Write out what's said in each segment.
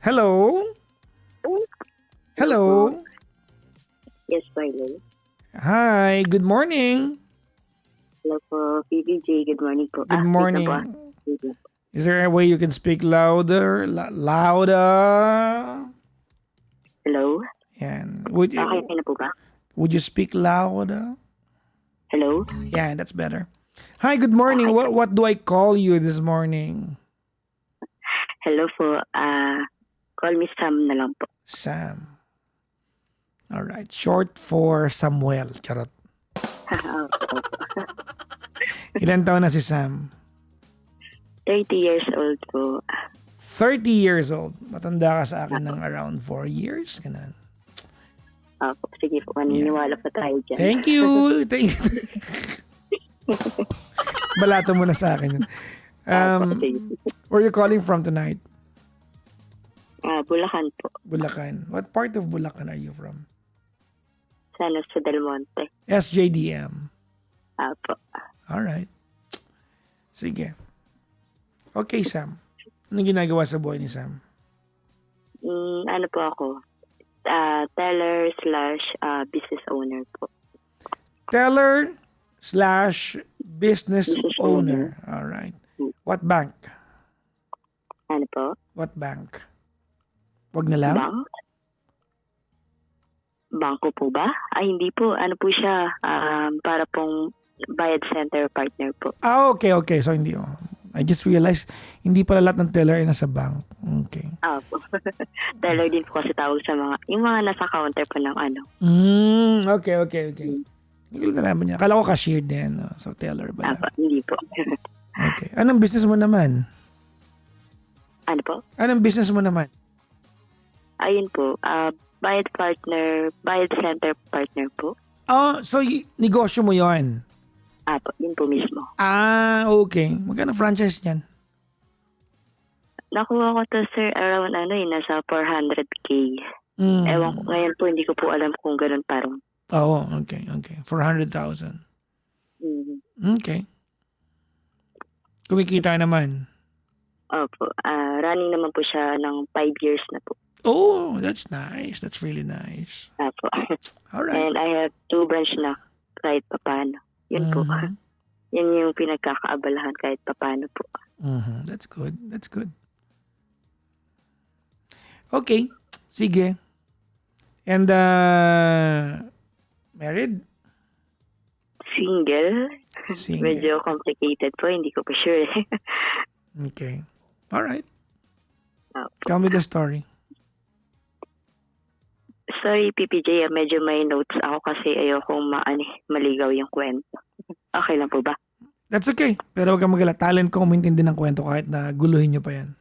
Hello? Hello po. Hello? Yes, Marlon. Hi, good morning. Hello po, PBJ. Good morning po. Good Wait lang po. morning. Is there a way you can speak louder? Louder? Hello? Yan. Okay na po ba? Would you speak louder? Hello? Yeah, that's better. Hi, good morning. Okay. What do I call you this morning? Hello po. Call me Sam na lang po. Sam. All right. Short for Samuel. Charot. Opo. Ilan taon na si Sam? 30 years old po. 30 years old. Matanda ka sa akin ng around 4 years. Ganun. Opo. Sige po, maniniwala pa tayo dyan. Thank you. Thank you. Balato mo na sa akin yun. Sige. Where are you calling from tonight? Bulacan po. Bulacan. What part of Bulacan are you from? Sana sa Del Monte. SJDM. Opo. Alright. Sige. Okay, Sam. Anong ginagawa sa buhay ni Sam? Ano po ako? Teller / business owner po. Teller / business owner. Alright. What bank? Ano po? What bank? Wag na lang? Bank? Bangko po ba? Ay, hindi po. Ano po siya? Para pong bayad center partner po. Okay. So, hindi. I just realized, hindi pala lahat ng teller ay nasa bank. Okay. Po. Teller din po kasi tawag sa yung mga nasa counter po ng ano. Okay. Hindi ko nalaman niya. Akala ko cashier din. No? So, teller ba? Hindi po. Okay. Anong business mo naman? Ano po? Anong business mo naman? Ayun po. Bayad center partner po. So negosyo mo yon? Po. Yun po mismo. Okay. Magkano franchise niyan? Nakuha ko to, sir, around nasa 400K. Ewan ko, ngayon po, hindi ko po alam kung ganun parang. Okay. 400,000. Okay. Kumikita naman. Opo. Running naman po siya ng 5 years na po. Oh, that's nice. That's really nice. Po. All right. And I have 2 branch na kahit papano. Yun po. Yan yung pinagkakaabalahan kahit papano po. That's good. Okay. Sige. And married? Single? Medyo complicated po. Hindi ko pa sure. Okay. All right. Opo. Tell me the story. Sorry, PPJ. Medyo may notes ako kasi ayokong maligaw yung kwento. Okay lang po ba? That's okay. Pero huwag kang magala. Talent ko umintindi ng kwento kahit na guluhin nyo pa yan.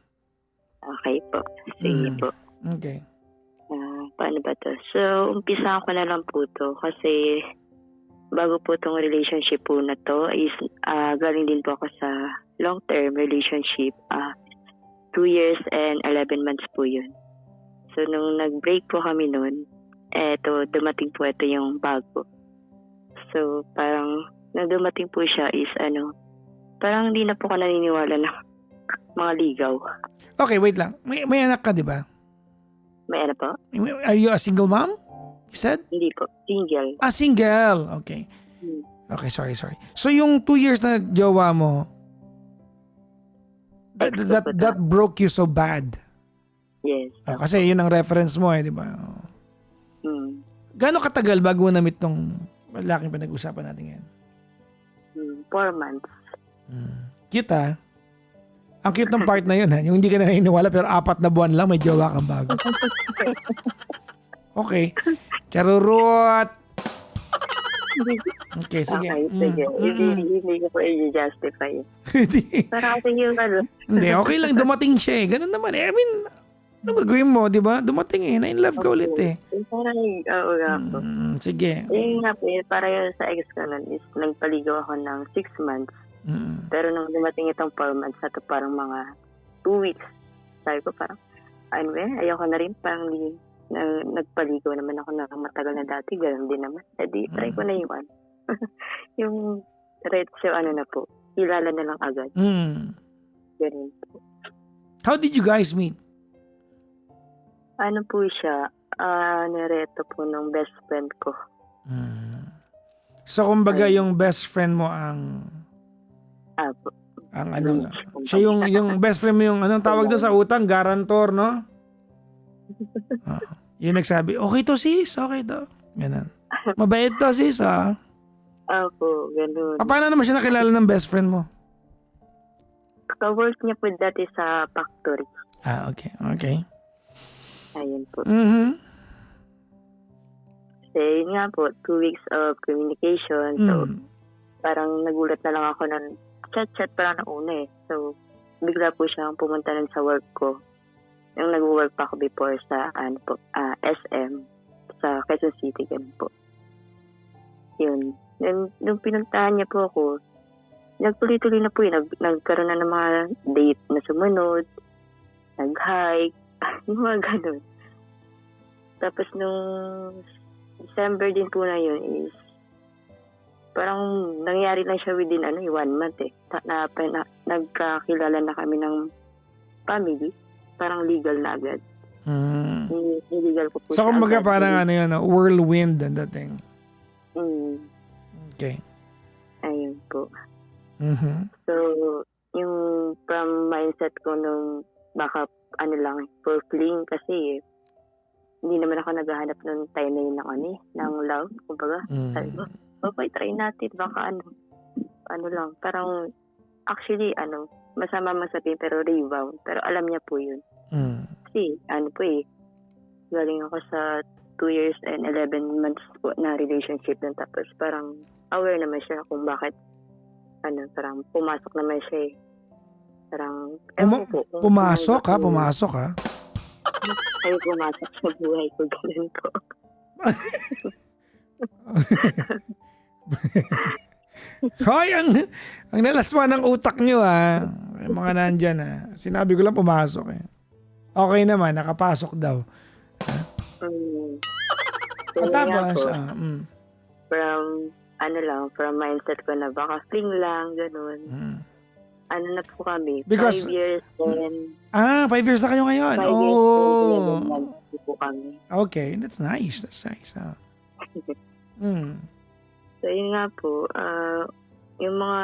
Okay po. Sige po. Okay. Paano ba to? So, umpisa ko na lang po to kasi bago po tong relationship po na to is galing din po ako sa long-term relationship. 2 years and 11 months po yun. So, nung nag-break po kami nun, dumating po ito yung bago. So, parang nung dumating po siya is parang hindi na po ako naniniwala ng mga ligaw. Okay, wait lang. May anak ka, di ba? May ano po? Are you a single mom? You said? Hindi po. Single. Single. Okay. Okay, sorry. So, yung 2 years na jowa mo, that broke you so bad. Yes. Kasi yun ang reference mo di ba? Gaano katagal bago mo na-meet tong lalaking pinag-usapan natin ngayon? 4 months. Cute Ang cute ng part na yun yung hindi ka na naniniwala pero 4 na buwan lang may jowa kang bago. Okay. Charurot. Okay, sige. Okay, sige. Hindi ko po i-justify. Para kasi yung Hindi, okay lang. Dumating siya Ganun naman I mean, ano gagawin mo, di ba? Dumating Na in love ka ulit Parang, oo nga po. Sige. Yung nga po, para yun sa ex ko nun is nagpaligaw ako ng 6 months. Pero nung dumating itong 4 months na to parang mga 2 weeks. Sabi ko parang, ayoko na rin. Parang nagpaligaw naman ako na matagal na dati. Ganun din naman. Try ko na yung yung na po. Kilala na lang agad. Ganun po. How did you guys meet? Ano po siya, nireto po ng best friend ko. So, kumbaga, Ayun. yung best friend mo ang Apo. ano, siya yung best friend mo yung anong tawag doon sa utang, guarantor, no? Yung nagsabi, okay to sis, okay to. Ganun. Mabait to sis, ah. Apo, ganun. Paano naman siya nakilala ng best friend mo? Ka-work niya po dati sa factory. Okay, okay. Ayun po. Mm-hmm. Kasi yun nga po, 2 weeks of communication. So, parang nagulat na lang ako ng chat-chat pa lang na una eh. So, bigla po siyang pumunta nun sa work ko. Yung nag-work pa ako before sa SM sa Quezon City, ganun po. Yun. Then, nung pinuntahan niya po ako, nagtuloy-tuloy na po yun. Nagkaroon na ng mga date na sumunod, nag-hike, yung mga ganun. Tapos nung December din po na yun is parang nangyari lang siya within 1 month eh. Nagkakilala na kami ng family. Parang legal na agad. Illegal ko po So, kumbaga parang ano yun, whirlwind ang dating. Okay. Ayun po. Mm-hmm. So, yung from mindset ko nung baka for fling kasi hindi naman ako naghahanap nung time na yun ng love. Kumbaga, sabi ko, okay, try natin. Baka lang. Parang, actually, masama masabihin pero rebound. Pero alam niya po yun. Kasi, galing ako sa 2 years and 11 months po na relationship nun. Tapos parang aware naman siya kung bakit, parang pumasok naman siya eh. Parang, pumasok ha? Ay, pumasok sa buhay ko, ganun po. Hoy, ang nalaswa ng utak nyo ha. Yung mga nandyan ha. Sinabi ko lang pumasok eh. Okay naman, nakapasok daw. So, tapos, from mindset ko na baka fling lang, ganun. Na po kami, Because, 5 years and 5 years na kayo ngayon. 5 years and 11 months po kami. Okay, that's nice. So, yun nga po, yung mga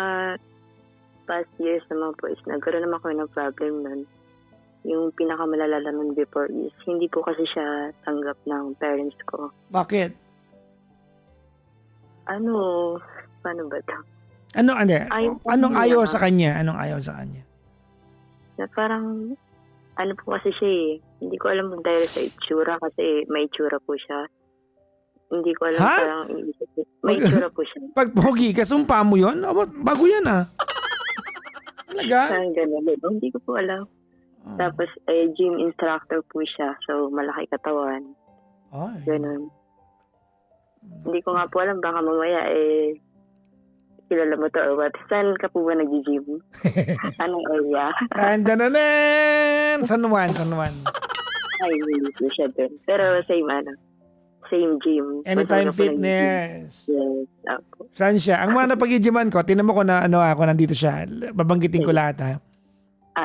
past years naman po is nagkaroon naman kami ng problem nun. Yung pinakamalala nun before is hindi po kasi siya tanggap ng parents ko. Bakit? Paano ba ito? Anong ayaw sa kanya? Na parang, po kasi siya eh. Hindi ko alam dahil sa itsura kasi may itsura po siya. Hindi ko alam parang iniisip ko. May itsura po siya. Pag pogi, kasumpa mo yun? Bago yan ah. Talaga? Parang gano'n. Hindi ko po alam. Tapos, gym instructor po siya. So, malaki katawan. Ganun. Hindi ko nga po alam. Baka mamaya, kilala mo to or what. Saan ka po ba nag-gym? Anong area? San Juan. Ay, hindi po siya dun. Pero same gym. Anytime Fitness. Yes. Saan siya? Ang mga napag-gyman ko, tinan mo ko na ako nandito siya. Babanggitin ko lahat ha.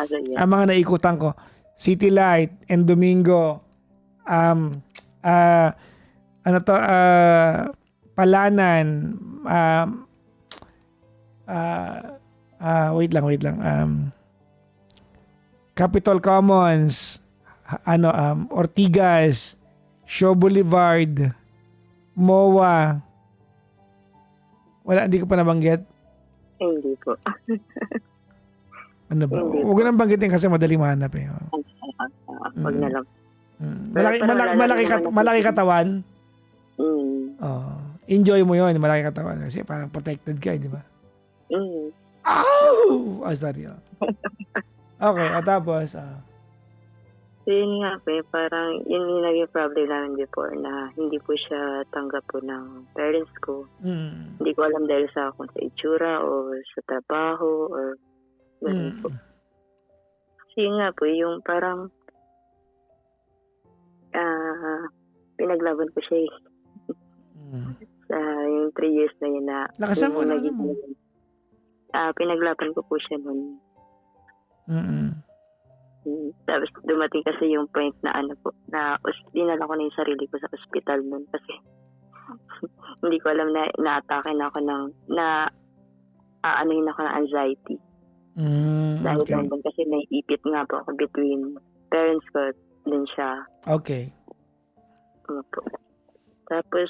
So, yes. Ang mga naikutan ko, City Light, and Domingo, Palanan, wait lang. Capitol Commons, Ortigas, Shaw Boulevard, MOA. Wala, hindi ko pa nabanggit? Hindi po. Ano ba? Huwag ko nang banggitin kasi madaling mahanap eh. Wag na lang. Malaki katawan? Enjoy mo yun, malaki katawan. Kasi parang protected ka, di ba? Sorry. Okay, tapos? So, yun nga po, parang yun yung naging problem namin before na hindi po siya tanggap po ng parents ko. Hindi ko alam dahil kung sa itsura o sa trabaho or ganun po. Kasi yun nga po, yung parang pinaglaban ko siya sa yung 3 years na yun na lakasan mo. Pinaglaban ko po siya nun. Tapos dumating kasi yung point na ano po, na dinala ko na yung sarili ko sa ospital nun kasi hindi ko alam na na-atake na ako aanuhin ako ng anxiety. Dahil Okay. lang din kasi may ipit nga po ako between parents ko din siya. Okay. Ano po. Tapos,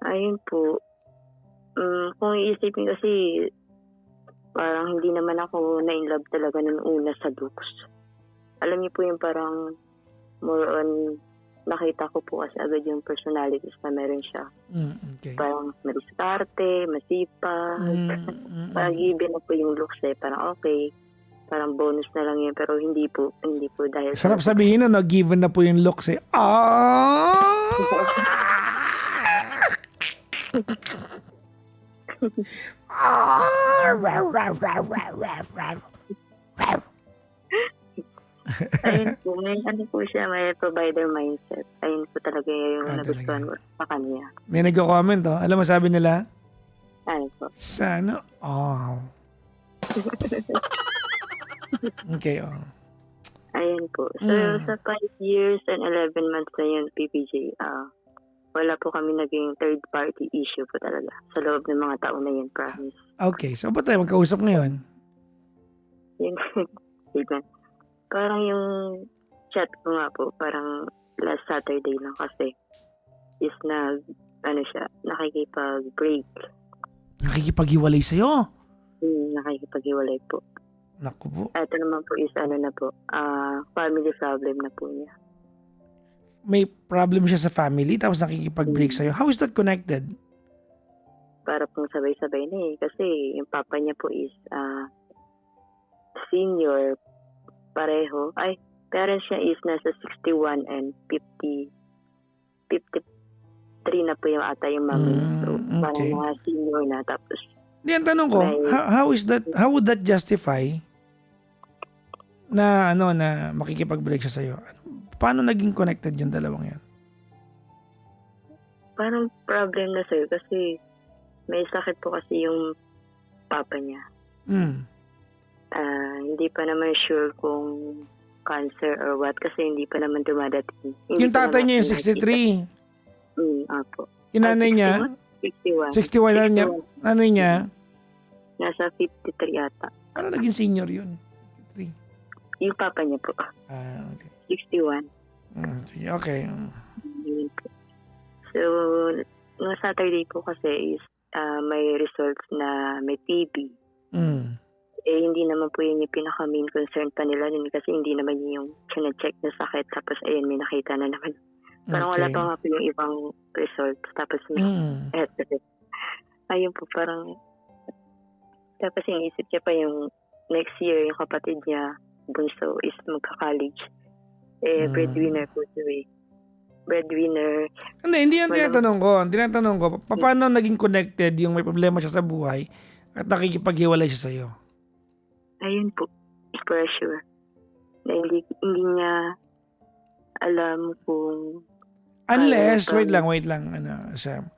ayun po, kung iisipin kasi, parang hindi naman ako na-inlove talaga nung una sa looks. Alam niyo po yung parang more on nakita ko po kasi agad yung personalities na meron siya. Okay. Parang madiskarte, masipag. Parang given na po yung looks parang okay. Parang bonus na lang yun. Pero hindi po dahil Sarap sabihin na, given na po yung looks eh. Ayun po, may ano po siya, may provider mindset. Ayun po talaga yung nagustuhan ko sa kanya. May nagko-comment Alam mo sabi nila? Ano po. Sana Okay, Ayun po. So, sa 5 years and 11 months na yun, PPJ, wala po kami naging third party issue po talaga sa loob ng mga taon na yun, promise. Okay, so ba't tayo magkausap ngayon? Yun. Parang yung chat ko nga po, parang last Saturday lang kasi is nakikipag-break. Nakikipaghiwalay sa'yo? Nakikipaghiwalay po. Naku po. Ito naman po is family problem na po niya. May problem siya sa family tapos nakikipag-break sa'yo. How is that connected? Para pong sabay-sabay na kasi yung papa niya po is senior pareho. Ay, parents niya is nasa 61 and 53 na po yung ata yung mami. So, parang mga senior na. Tapos, Hindi, ang tanong ko, how would that justify na makikipag-break siya sa'yo? Paano naging connected yung dalawang yan? parang problem na sa'yo kasi may sakit po kasi yung papa niya. Hindi pa naman sure kung cancer or what kasi hindi pa naman dumadating. Yung tatay niya yung 63. Apo. Yung nanay niya? 61. 61 nanay niya? Nasa 53 ata. Ano naging senior yun? 53. Yung papa niya po. Okay. 61. Sige, okay. Yun po. So, no Saturday po kasi is may results na may TB. Hindi naman po yun yung pinaka-main concern pa nila nun kasi hindi naman yun yung chine-check na sakit. Tapos, ayun, may nakita na naman. Parang wala pa nga po yung ibang results. Tapos, ayun po, parang tapos inisip niya pa yung next year, yung kapatid niya, bunso, is magka-college. Breadwinner po siya Breadwinner. Hindi yan tinatanong ko. Paano naging connected yung may problema siya sa buhay at nakikipaghiwalay siya sa'yo? Ayun po, pressure. Na hindi niya alam kung... Unless, wait lang, Sam.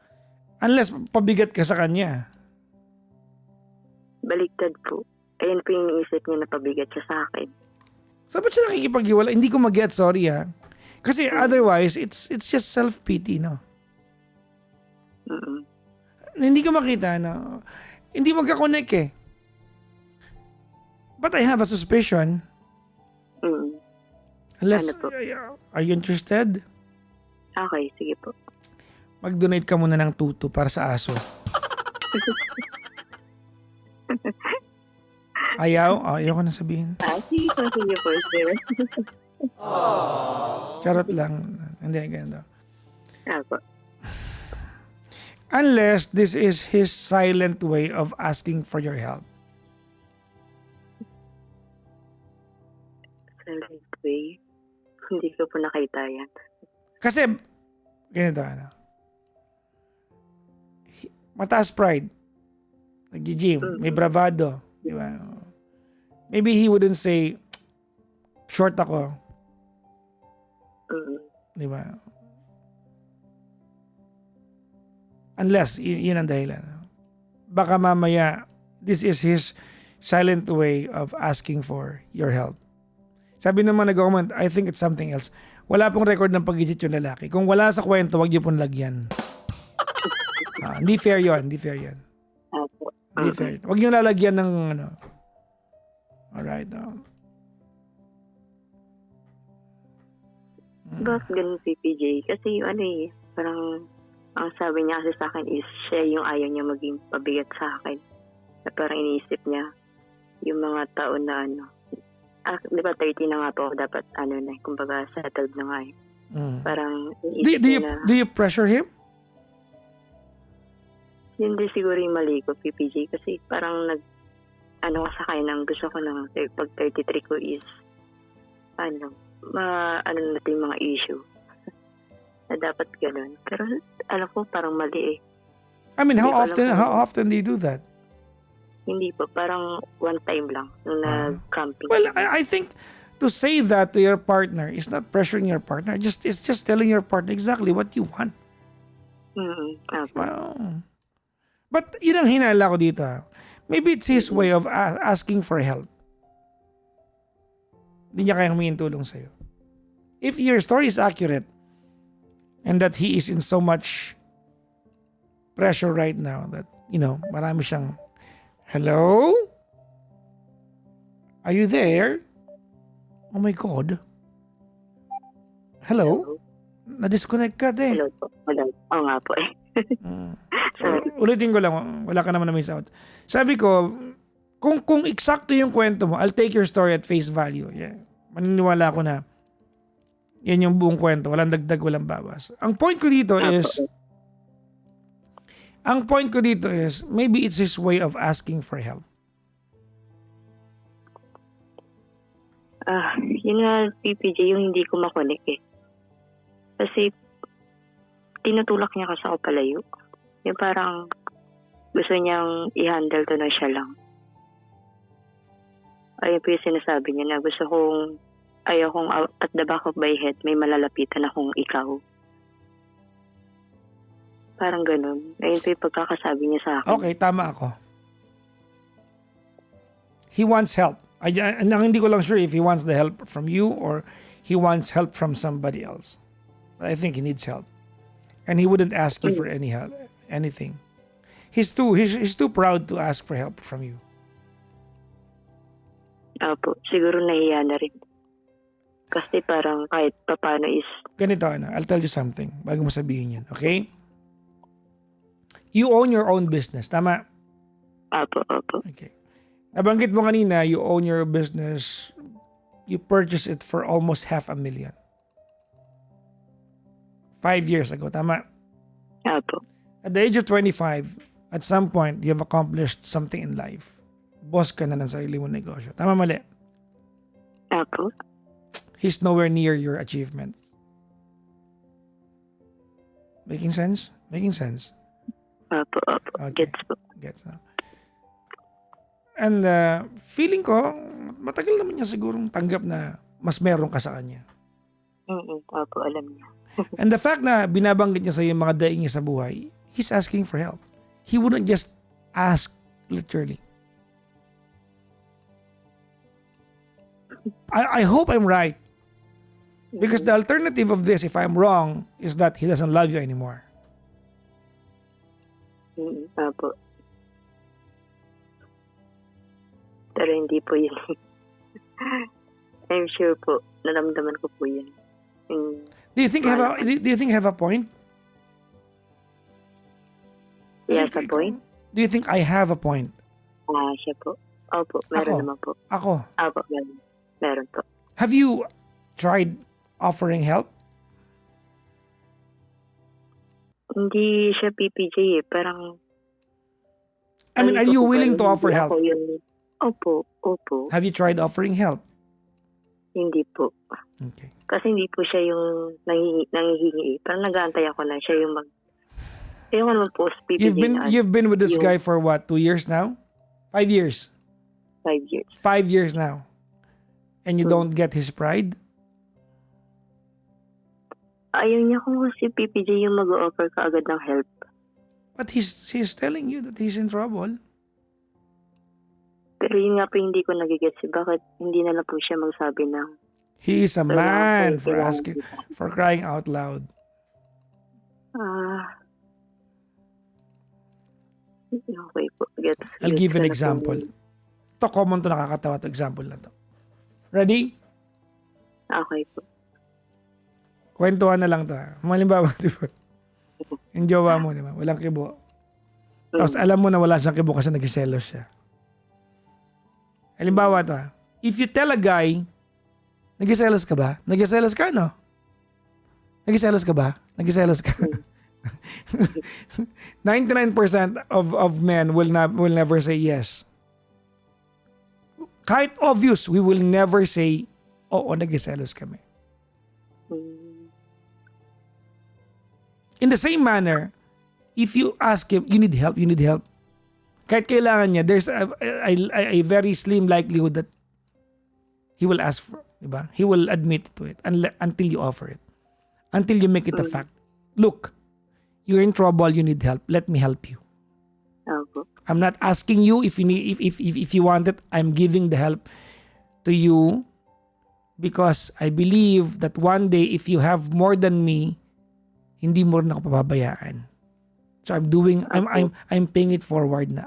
Unless pabigat ka sa kanya. Baliktad po. Ayun po yung iniisip niya na pabigat siya sa akin. So, ba't siya nakikipaghiwalay? Hindi ko mag-get, sorry ha. Kasi otherwise, it's just self-pity, no? Hindi ko makita, no? Hindi magka-connect eh. But I have a suspicion. Unless, are you interested? Okay, sige po. Mag-donate ka muna ng tuto para sa aso. Ayaw ko na sabihin. Sige po, sir. Charot lang. Hindi, ganito. Ako. Unless this is his silent way of asking for your help. Silent way? Hindi ko po nakita yan. Kasi, ganito, mataas pride. Nag-gym, may bravado. Di ba? Maybe he wouldn't say, short ako. Di ba? Unless, yun ang dahilan. Baka mamaya, this is his silent way of asking for your help. Sabi naman nag-comment, I think it's something else. Wala pong record ng pag-cheat yung lalaki. Kung wala sa kwento, wag niyo pong lagyan. Hindi fair yun. Hindi fair yun. Opo. Hindi fair. Wag niyo lalagyan ng ano. Alright. Bakit ganun PPJ? Kasi yung ano eh, parang ang sabi niya kasi sa akin is siya yung ayaw niya maging pabigat sa akin. Na parang iniisip niya yung mga taon na ano. Di ba 30 na nga po ako dapat ano na, kumbaga settled na nga eh. Parang iniisip niya na Do you pressure him? hindi siguro yung mali ko PPJ kasi parang ano ka sa kanya ng gusto ko ng pag 33 ko is ano natin yung mga issue na dapat gano'n. Pero alam ko parang mali eh. I mean, Hindi ko alam how often do you do that? Hindi po, parang one time lang nung nag-camping. Well, I think to say that to your partner is not pressuring your partner. It's just telling your partner exactly what you want. Opo. Wow. But yun ang hinala ko dito. Maybe it's his way of asking for help. Hindi niya kayang humingin tulong sa'yo. If your story is accurate and that he is in so much pressure right now that, marami siyang, hello? Are you there? Oh my God. Hello? Na-disconnect ka din. Hello po. Oo nga po eh. Sorry. Ulitin ko lang, wala ka naman na miss out. Sabi ko, kung eksakto yung kwento mo, I'll take your story at face value. Yeah. Maniniwala ko na yan yung buong kwento. Walang dagdag, walang bawas. Ang point ko dito is, maybe it's his way of asking for help. Yun nga, PPJ, yung hindi ko makonek eh. Kasi, tinutulak niya kasi ako palayo. Yung parang, gusto niyang i-handle to na siya lang. Ayun po yung sinasabi niya na ayaw kong at the back of my head, may malalapitan akong ikaw. Parang ganun. Ayun po yung pagkakasabi niya sa akin. Okay, tama ako. He wants help. Hindi ko lang sure if he wants the help from you or he wants help from somebody else. But I think he needs help. And he wouldn't ask you for any help, anything. He's too proud to ask for help from you. Opo, siguro nahiya na rin. Kasi parang kahit papano is... Ganito, I'll tell you something bago mo sabihin yan, okay? You own your own business, tama? Opo. Okay. Nabanggit mo kanina, you own your business, you purchased it for almost $500,000. 5 years ago, tama? Opo. At the age of 25, at some point, you have accomplished something in life. Boss ka na ng sarili mong negosyo. Tama, mali? Opo. He's nowhere near your achievements. Making sense? Making sense. Opo. Okay. Gets na. And feeling ko, matagal naman niya sigurong tanggap na mas meron ka sa kanya. Opo, alam niya. And the fact na binabanggit niya sa iyo yung mga daing niya sa buhay, he's asking for help. He wouldn't just ask, literally. I hope I'm right. Because the alternative of this, if I'm wrong, is that he doesn't love you anymore. Opo. Pero hindi po yun. I'm sure po, naramdaman ko po yun. Do you think have a point? Yes, a point? Do you think I have a point? Siya po. Opo, meron naman po. Ako. Opo, meron po. Have you tried offering help? Hindi siya PPJ eh. Parang... I mean, are you willing to offer help? Opo. Have you tried offering help? Hindi po. Okay. Kasi hindi po siya yung nangihingi. Parang nag-aantay ako na siya yung Ayaw naman po PPJ You've been with this guy for what, 2 years now? 5 years? 5 years. 5 years now. And you don't get his pride? Ayaw niya kung kasi PPJ yung mag-offer ka agad ng help. But he's telling you that he's in trouble. Pero yun nga po hindi ko nagigets bakit hindi na lang po siya magsabi ng He is a Kailangan man po, kailangan po. for crying out loud. Ah, okay po. I'll Gets give you ko an na po. example. To common to, nakakatawa to example na to. Ready? Okay po. Kwentuhan na lang to. Malimbawa, di ba? Yung jowa mo, di ba? Walang kibo. Tapos alam mo na wala siyang kibo kasi nagsiselos siya. Halimbawa to, if you tell a guy, nagsiselos ka ba? Nagsiselos ka, no? Nagsiselos ka ba? Nagsiselos ka? 99% of men will never say yes. Kahit obvious, we will never say, oo, nagsiselos kami. In the same manner, if you ask him, you need help, kahit kailangan niya, there's a very slim likelihood that he will ask for, diba? He will admit to it until you offer it. Until you make it a fact. Look, you're in trouble, you need help. Let me help you. Opo. I'm not asking you if you need, if you want it. I'm giving the help to you because I believe that one day if you have more than me, hindi mo rin ako pababayaan. So I'm paying it forward na.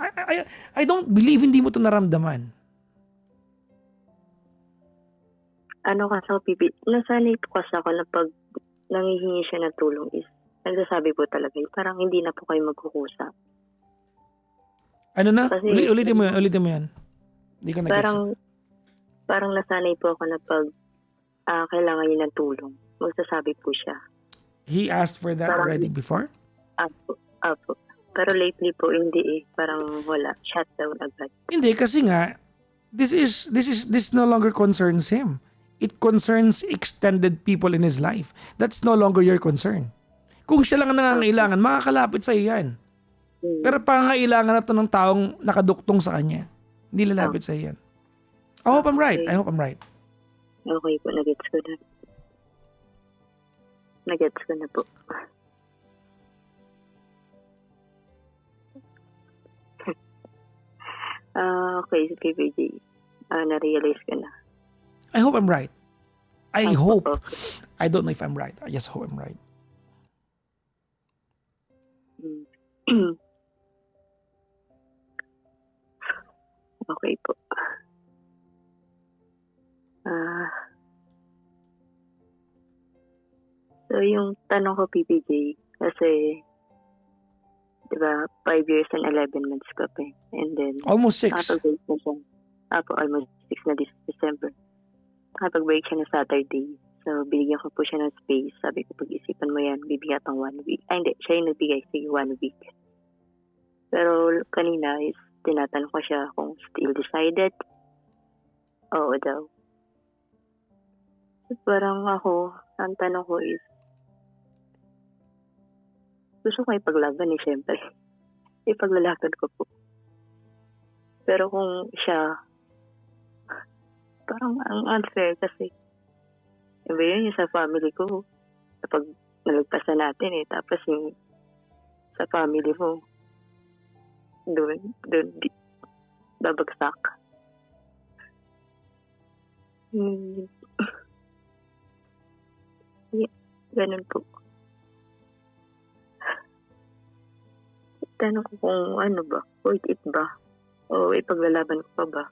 I don't believe hindi mo to naramdaman. Ano kasi ako, nasanay po kasi ako na pag nangihingi siya ng tulong is, nagsasabi po talaga, parang hindi na po kayo magkukusa. Ano na? Kasi, Ulitin mo yan. Hindi ko nag-gets. Parang nasanay po ako na pag kailangan niya ng tulong, magsasabi po siya. He asked for that already before? Apo. Pero lately po, hindi eh. Parang wala. Shutdown agad. Hindi, kasi nga, this no longer concerns him. It concerns extended people in his life. That's no longer your concern. Kung siya lang ang nangangailangan, makakalapit sa iyan. Pero pangangailangan na to ng taong nakaduktong sa kanya. Hindi lalapit sa iyan. I hope I'm right. Okay po, nagets ko na. Nagets ko na po. Okay, sige, BJ. Na-realize ko na. I hope I'm right. I hope. Okay. I don't know if I'm right. I just hope I'm right. Okay po. So, yung tanong ko, PPJ, kasi, di ba, 5 years and 11 months ka pa eh. And then, Almost 6. nakapag-break na siya. Almost 6 na this December. Nakapag-break siya na Saturday. So, binigyan ko po siya ng space. Sabi ko, pag-isipan mo yan, bibigyan pang 1 week. Ay, hindi. Siya yung nagbigay. Sige, 1 week. Pero kanina is, tinatanong ko siya kung still decided. Oo daw. So, parang ako, ang tanong ko is, gusto ko ipaglaban eh, syempre. Ipaglalaban ko po. Pero kung siya, parang ang unfair kasi, iba yun yung sa family ko. Kapag nalagpasan natin eh, tapos yung sa family mo, doon, babagsak. Yeah, ganun po. Tanong ko kung ano ba, worth it ba? O ipaglalaban ko pa ba?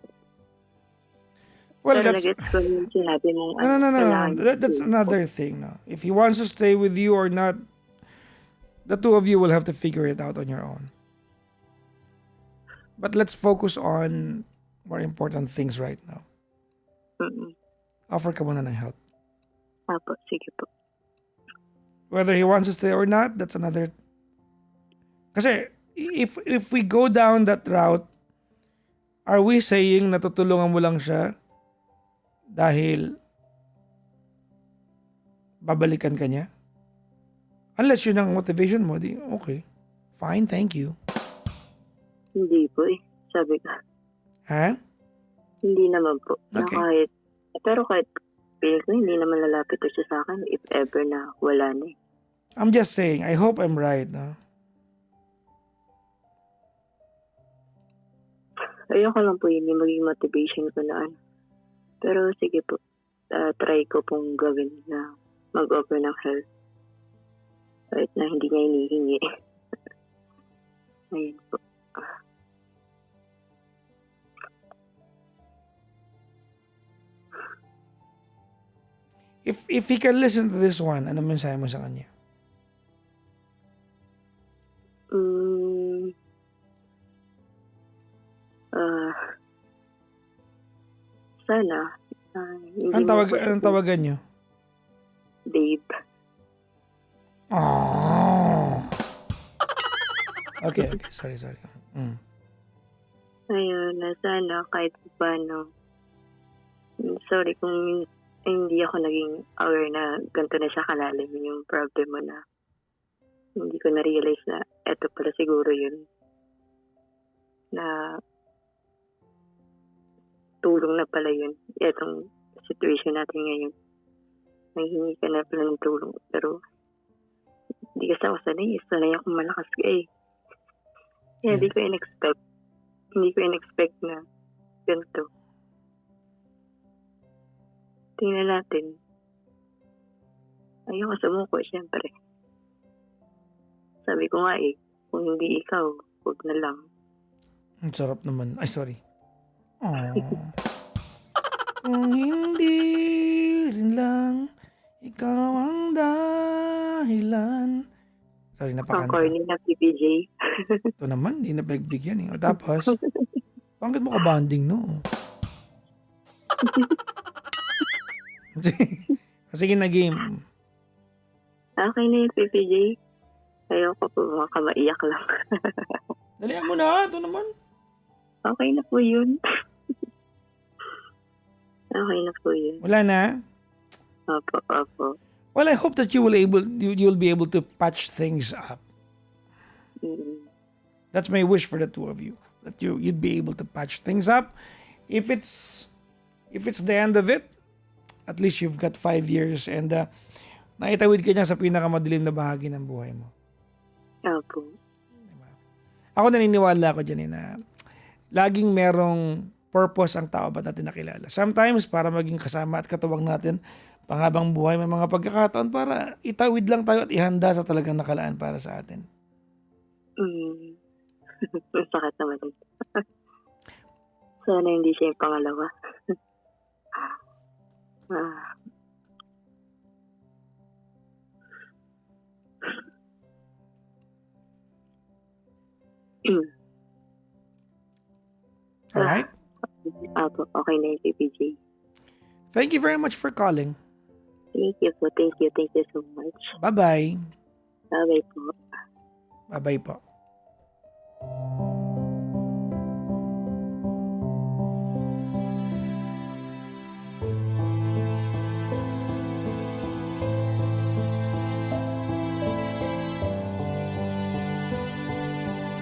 Well, Pero that's... nag-gets ko yung sinabi mong No. kailangan That's another thing. No? If he wants to stay with you or not, the two of you will have to figure it out on your own. But let's focus on more important things right now. Offer ka muna ng help. Apo, sige po. Whether he wants to stay or not, that's another... Kasi, if we go down that route, are we saying na tutulungan mo lang siya dahil babalikan ka niya? Unless yun ang motivation mo, di okay. Fine, thank you. Hindi po eh. Sabi ko. Ha? Hindi naman po. Okay. Pero kahit feeling ko, hindi naman lalapit siya sa akin if ever na wala na eh. I'm just saying, I hope I'm right. No? Ayoko lang po yun yung maging motivation ko na ano. Pero sige po. try ko pong gawin na mag-offer ng help. Kahit na hindi niya hinihingi. Ayun po. If he can listen to this one, ano mensahe mo sa kanya? Mm, ah, sana. Hindi Anong tawagan niyo? Dave. Oh. Okay. Sorry. Ayun, na sana kahit paano. Sorry kung hindi ako naging aware na ganito na siya kalalim yung problem mo na hindi ko na-realize na eto pala siguro yun. Na tulong na pala yun. Etong situation natin ngayon. Nanghingi ka na pala ng tulong. Pero hindi kasi ako sanay. Sanay ako malakas ka eh. Kaya hindi ko in-expect. Hindi ko in-expect na ganito. Tingnan natin. Ayoko sumuko, syempre. Sabi ko nga eh, kung hindi ikaw, huwag na lang. Ang sarap naman. Ay, sorry. Oh. Kung hindi rin lang ikaw ang dahilan. Sorry, Ang napakanta. corny na PPJ. Ito naman, hindi na pagbigyan eh. O tapos, bakit mo ka-banding, no? Sige na game. Okay na yung PPJ. Ayoko po, baka maiyak lang. Dalihan mo na, ito naman. Okay na po yun. Okay na po yun. Wala na. Opo. Well, I hope that you'll be able to patch things up. Mm. That's my wish for the two of you. That you'd be able to patch things up. If it's the end of it, at least you've got 5 years and naitawid ka niya sa pinakamadilim na bahagi ng buhay mo. Opo. Ako naniniwala ako dyan na laging merong purpose ang tao ba't natin nakilala. Sometimes para maging kasama at katuwang natin panghabang buhay, may mga pagkakataon para itawid lang tayo at ihanda sa talagang nakalaan para sa atin. Masakit naman ito. Sana hindi siya yung pangalawa. Alright? Opo, okay na yung PPJ. Thank you very much for calling. Thank you po. Thank you so much. Bye-bye. Bye-bye po. Bye-bye po.